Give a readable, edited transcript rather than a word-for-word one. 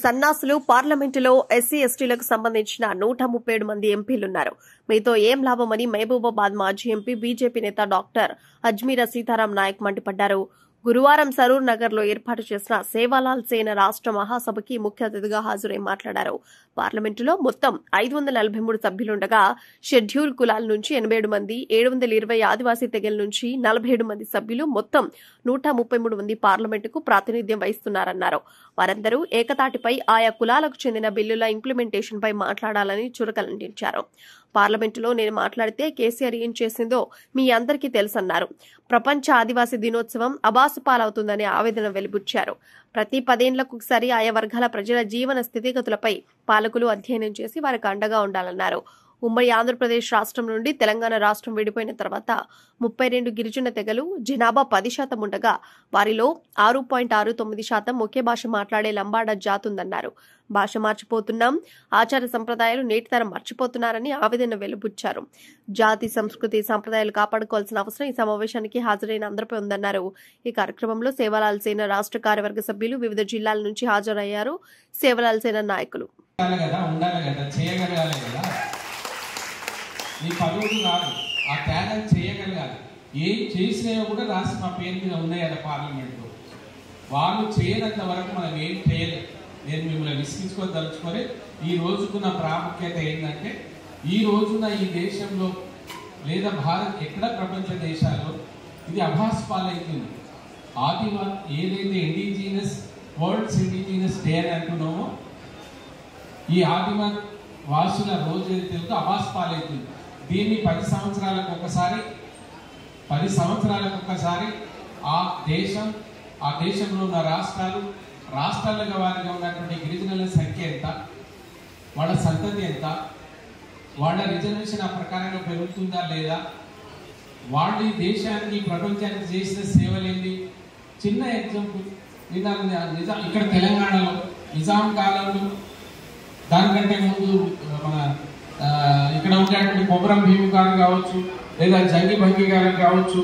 సన్నాసులు పార్లమెంటులో ఎస్సీ ఎస్టీలకు సంబంధించిన 137 మంది ఎంపీలున్నారు. మీతో ఏం లాభమని మహబూబాబాద్ మాజీ ఎంపీ బీజేపీ నేత డాక్టర్ అజ్మీరా సీతారాం నాయక్ మండిపడ్డారు. గురువారం సరూర్ నగర్ లో ఏర్పాటు చేసిన సేవాలాల్ సేన రాష్ట్ర మహాసభకి ముఖ్య అతిథిగా హాజరై మాట్లాడారు. పార్లమెంటులో మొత్తం 543 సభ్యులుండగా షెడ్యూల్ కులాల నుంచి 87 మంది, 720 ఆదివాసీ తెగల నుంచి 47 మంది సభ్యులు, మొత్తం 133 మంది పార్లమెంటుకు ప్రాతినిధ్యం వహిస్తున్నారన్నారు. వారందరూ ఏకతాటిపై ఆయా కులాలకు చెందిన బిల్లుల ఇంప్లిమెంటేషన్ పై మాట్లాడాలని చురకలంటించారు. పార్లమెంటులో నేను మాట్లాడితే కేసీఆర్ ఏం చేసిందో మీ అందరికీ తెలుసన్నారు. ప్రపంచ ఆదివాసీ దినోత్సవం అబాసుపాలవుతుందని ఆవేదన వెలిబుచ్చారు. ప్రతి 10 ఏళ్లకొకసారి ఆయా వర్గాల ప్రజల జీవన స్థితిగతులపై పాలకులు అధ్యయనం చేసి వారికి అండగా ఉండాలన్నారు. ఉమ్మడి ఆంధ్రప్రదేశ్ రాష్ట్రం నుండి తెలంగాణ రాష్ట్రం విడిపోయిన తర్వాత 32 గిరిజన తెగలు జనాభా 10% ఉండగా వారిలో 6.69% ఒకే భాష మాట్లాడే లంబాడా జాతుందన్నారు. భాష మార్చిపోతున్నాం, ఆచార సంప్రదాయాలు నేటి తరం మర్చిపోతున్నారని ఆవేదన వెలుబుచ్చారు. జాతి సంస్కృతి సంప్రదాయాలు కాపాడుకోవాల్సిన అవసరం ఈ సమావేశానికి హాజరైన అందరిపై ఉందన్నారు. ఈ కార్యక్రమంలో సేవాలాల్ సేన రాష్ట్ర కార్యవర్గ సభ్యులు వివిధ జిల్లాల నుంచి హాజరయ్యారు. సేవాలాల్ సేన నాయకులు నీ పదవులు కాదు, ఆ త్యాగం చేయగలగాలి. ఏం చేసినా కూడా రాసి మా పేరు మీద ఉన్నాయి అలా పార్లమెంట్లో. వాళ్ళు చేయనంత వరకు మనం ఏం చేయలేదు. నేను మిమ్మల్ని విసిగించుకొని తలుచుకొని ఈ రోజుకున్న ప్రాముఖ్యత ఏంటంటే, ఈ రోజున ఈ దేశంలో లేదా భారత్ ఎక్కడ ప్రపంచ దేశాల్లో ఇది అభాస్పాలైతుంది. ఏదైతే ఇండిజినస్ వరల్డ్స్ ఇండిజినస్ డే అని అంటున్నామో, ఈ ఆదిమ వాసుల రోజు ఏదైతే అభాస్పాలైతుంది. దీన్ని 10 సంవత్సరాలకు ఒకసారి ఆ దేశంలో ఉన్న రాష్ట్రాలుగా వారిగా ఉన్నటువంటి గిరిజనుల సంఖ్య ఎంత, వాళ్ళ సంతతి ఎంత, వాళ్ళ రిజర్వేషన్ ఆ ప్రకారంగా పెరుగుతుందా లేదా, వాళ్ళు ఈ దేశానికి ప్రపంచానికి చేసిన సేవలేంది. చిన్న ఎగ్జాంపుల్, ఇక్కడ తెలంగాణలో నిజాం కాలంలో దానికంటే ముందు మన ఇక్కడ ఉన్నటువంటి కొమరం భీము గారు కావచ్చు, లేదా జంగి భంగి గారు కావచ్చు,